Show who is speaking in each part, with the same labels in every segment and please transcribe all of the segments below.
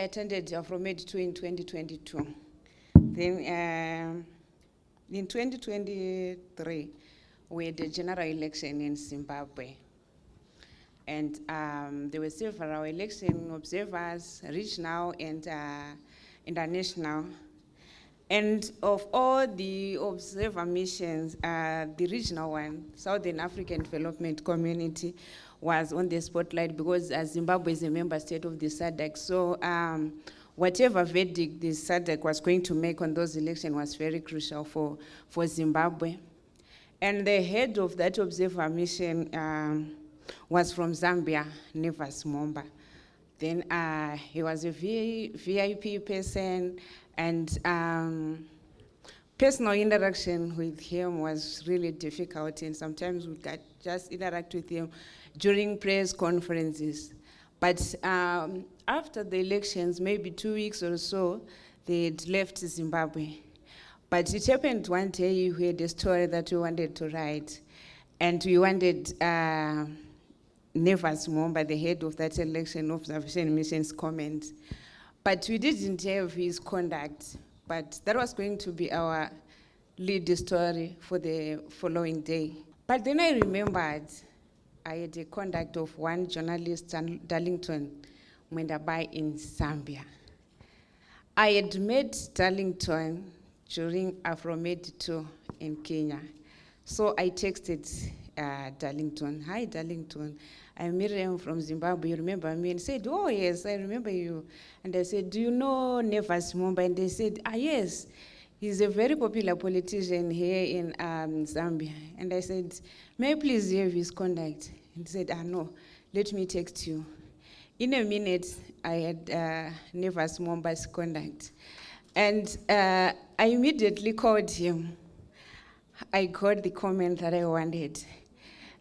Speaker 1: attended AFROMedI 2 in 2022. Then in 2023, we had a general election in Zimbabwe. And there were several election observers, regional and international. And of all the observer missions, the regional one, Southern African Development Community, was on the spotlight because Zimbabwe is a member state of the SADC. So whatever verdict the SADC was going to make on those elections was very crucial for Zimbabwe. And the head of that observer mission was from Zambia, Nevas Momba. Then he was a VIP person, and personal interaction with him was really difficult, and sometimes we could just interact with him during press conferences. But after the elections, maybe 2 weeks or so, they'd left Zimbabwe. But it happened one day, we had a story that we wanted to write, and we wanted Nevas Momba, the head of that election observation mission's comment. But we didn't have his conduct, but that was going to be our lead story for the following day. But then I remembered I had a contact of one journalist, Darlington Mwendabai in Zambia. I had met Darlington during AFROMedI 2 in Kenya. So I texted Darlington, "Hi Darlington, I'm Mirriam from Zimbabwe, you remember me?" And he said, "Oh yes, I remember you." And I said, "Do you know Nevas Momba?" And they said, "Yes, he's a very popular politician here in Zambia." And I said, "May I please have his contact?" And he said, "No, let me text you." In a minute, I had Nevas Momba's contact. And I immediately called him. I got the comment that I wanted.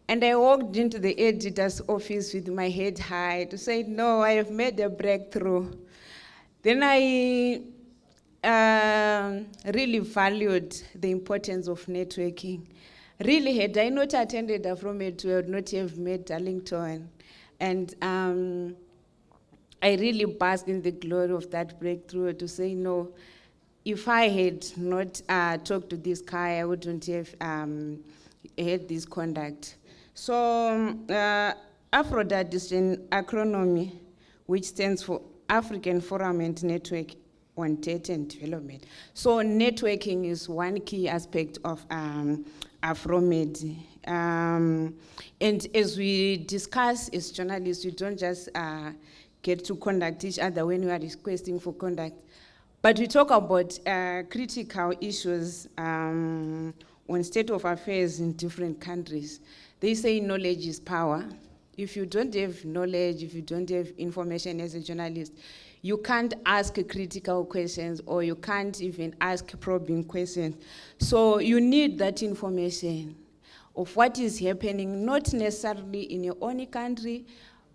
Speaker 1: And I walked into the editor's office with my head high to say, "No, I have made a breakthrough." Then I really valued the importance of networking. Really, had I not attended AFROMedI, I would not have met Darlington. And I really basked in the glory of that breakthrough to say, no, if I had not talked to this guy, I wouldn't have had this conduct. So AFRODAD is an acronym which stands for African Forum and Network on Data and Development. So networking is one key aspect of AFROMedI. And as we discuss as journalists, we don't just get to contact each other when we are requesting for contact, but we talk about critical issues on state of affairs in different countries. They say knowledge is power. If you don't have knowledge, if you don't have information as a journalist, you can't ask critical questions, or you can't even ask probing questions. So you need that information of what is happening, not necessarily in your own country,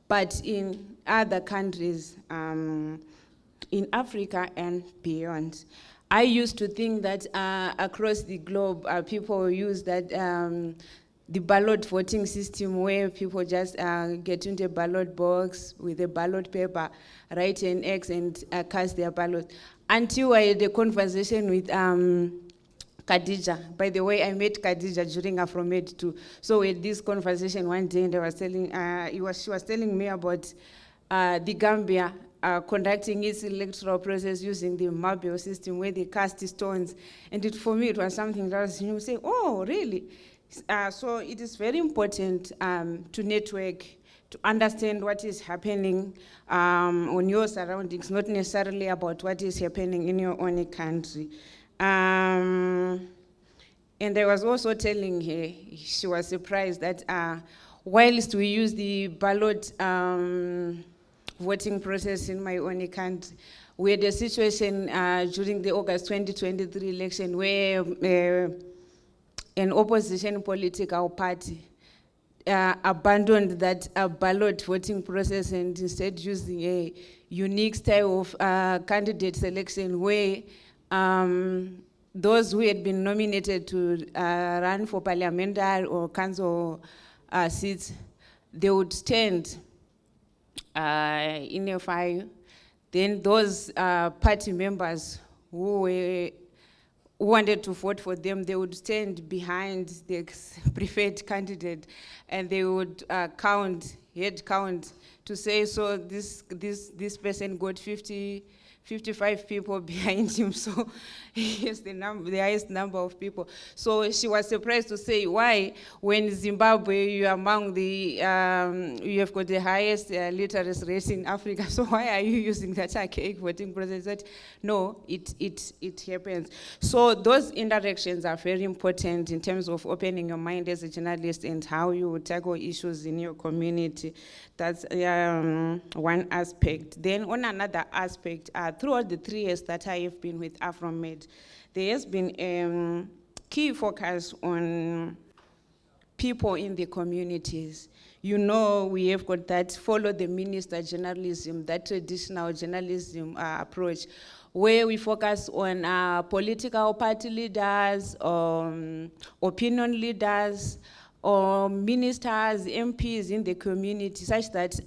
Speaker 1: but in other countries in Africa and beyond. I used to think that across the globe, people use that the ballot voting system, where people just get into a ballot box with a ballot paper, write an X and cast their ballot. Until I had a conversation with Khadija. By the way, I met Khadija during AFROMedI 2. So we had this conversation one day, and I was telling, she was telling me about the Gambia conducting its electoral process using the marble system, where they cast stones. And for me, it was something that was, you say, "Oh, really?" So it is very important to network, to understand what is happening on your surroundings, not necessarily about what is happening in your own country. And I was also telling her, she was surprised that whilst we use the ballot voting process in my own country, we had a situation during the August 2023 election where an opposition political party abandoned that ballot voting process and instead using a unique style of candidate selection, where those who had been nominated to run for parliamentary or council seats, they would stand in a file. Then those party members who wanted to vote for them, they would stand behind the preferred candidate, and they would head count, to say, so this person got 55 people behind him, so he has the highest number of people. So she was surprised to say, why, when Zimbabwe, you are among the, you have got the highest literacy rate in Africa, so why are you using that archaic voting process? That, no, it happens. So those interactions are very important in terms of opening your mind as a journalist and how you tackle issues in your community. That's one aspect. Then on another aspect, throughout the 3 years that I have been with AFROMED, there has been key focus on people in the communities. You know, we have got that follow the minister journalism, that traditional journalism approach, where we focus on political party leaders, opinion leaders, or ministers, MPs in the community, such that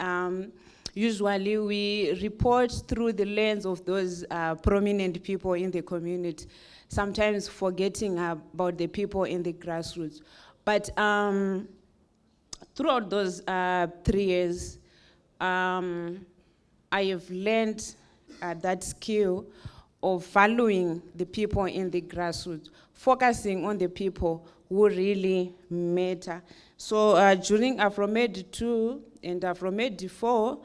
Speaker 1: usually we report through the lens of those prominent people in the community, sometimes forgetting about the people in the grassroots. But throughout those 3 years, I have learned that skill of valuing the people in the grassroots, focusing on the people who really matter. So during AFROMEDI 2 and AFROMEDI 4,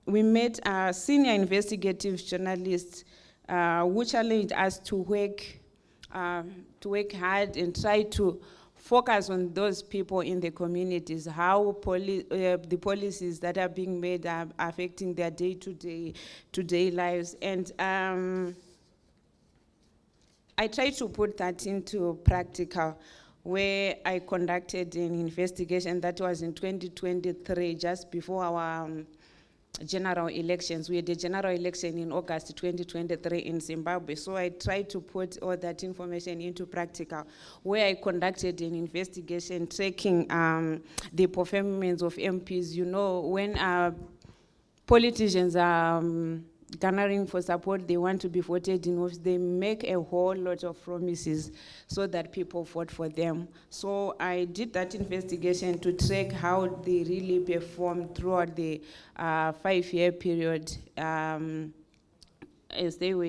Speaker 1: we met senior investigative journalists who challenged us to work hard and try to focus on those people in the communities, how the policies that are being made are affecting their day-to-day lives. And I tried to put that into practical, where I conducted an investigation that was in 2023, just before our general elections. We had a general election in August 2023 in Zimbabwe. So I tried to put all that information into practical, where I conducted an investigation tracking the performance of MPs. You know, when politicians are garnering for support, they want to be voted in office, they make a whole lot of promises so that people vote for them. So I did that investigation to track how they really performed throughout the 5-year period as they were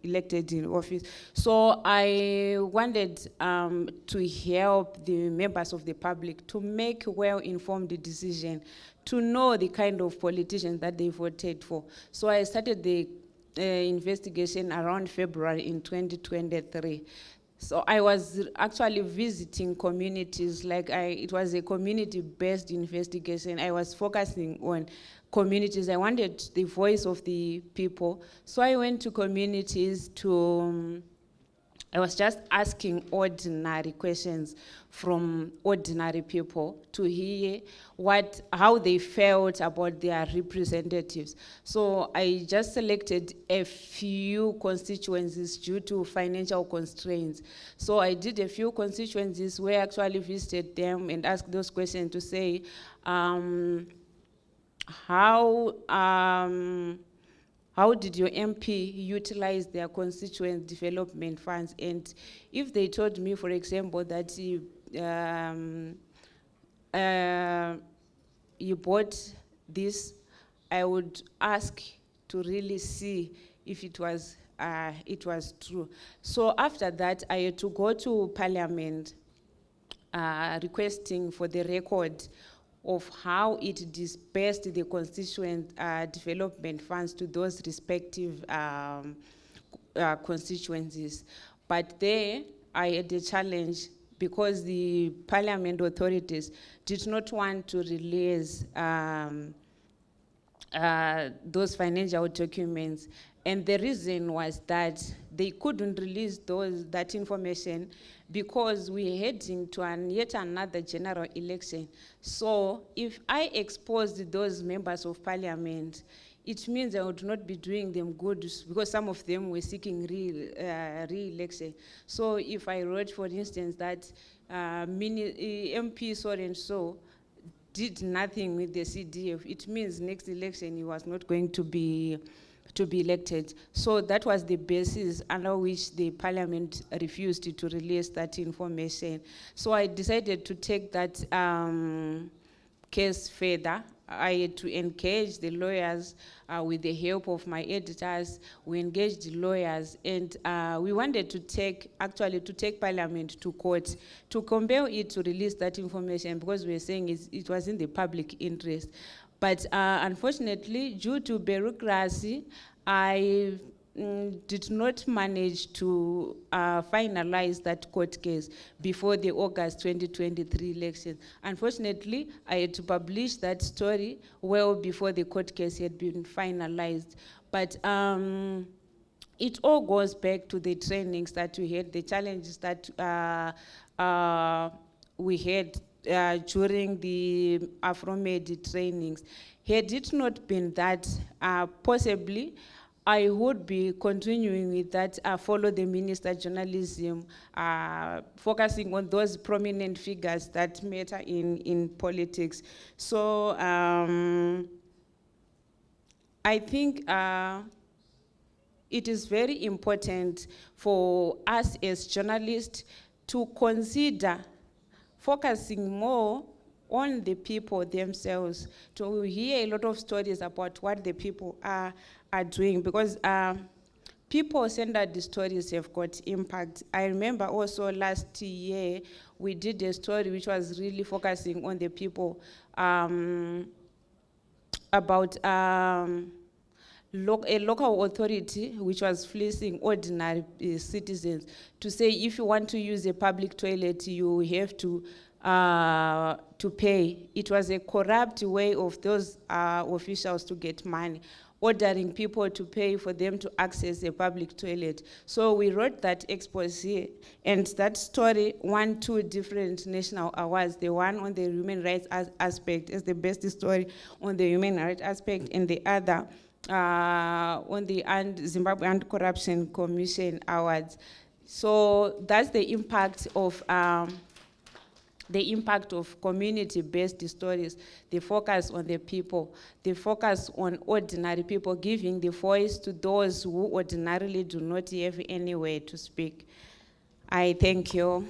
Speaker 1: elected in office. So I wanted to help the members of the public to make well-informed decisions, to know the kind of politicians that they voted for. So I started the investigation around February in 2023. So I was actually visiting communities, it was a community-based investigation. I was focusing on communities. I wanted the voice of the people. So I went to communities I was just asking ordinary questions from ordinary people to hear how they felt about their representatives. So I just selected a few constituencies due to financial constraints. So I did a few constituencies where I actually visited them and asked those questions to say, how did your MP utilize their constituent development funds? And if they told me, for example, that you bought this, I would ask to really see if it was true. So after that, I had to go to Parliament requesting for the record of how it dispersed the constituent development funds to those respective constituencies. But there, I had a challenge because the Parliament authorities did not want to release those financial documents. And the reason was that they couldn't release that information because we're heading to yet another general election. So if I exposed those members of Parliament, it means I would not be doing them good because some of them were seeking re-election. So if I wrote, for instance, that MP so and so did nothing with the CDF, it means next election he was not going to be elected. So that was the basis under which the parliament refused to release that information. So I decided to take that case further. I had to engage the lawyers with the help of my editors. We engaged the lawyers, and we wanted to take Parliament to court to compel it to release that information, because we were saying it was in the public interest. But unfortunately, due to bureaucracy, I did not manage to finalize that court case before the August 2023 election. Unfortunately, I had to publish that story well before the court case had been finalized. But it all goes back to the trainings that we had, the challenges that we had during the AFROMedI trainings. Had it not been that, possibly I would be continuing with that follow the minister journalism, focusing on those prominent figures that matter in politics. So I think it is very important for us as journalists to consider focusing more on the people themselves, to hear a lot of stories about what the people are doing, because people-centered stories have got impact. I remember also last year we did a story which was really focusing on the people, about a local authority which was fleecing ordinary citizens, to say if you want to use a public toilet, you have to pay. It was a corrupt way of those officials to get money, ordering people to pay for them to access a public toilet. So we wrote that expose, and that story won 2 different national awards, the one on the human rights aspect as the best story on the human rights aspect, and the other on the Zimbabwe Anti-Corruption Commission Awards. So that's the impact of community-based stories, the focus on the people, the focus on ordinary people, giving the voice to those who ordinarily do not have anywhere to speak. I thank you.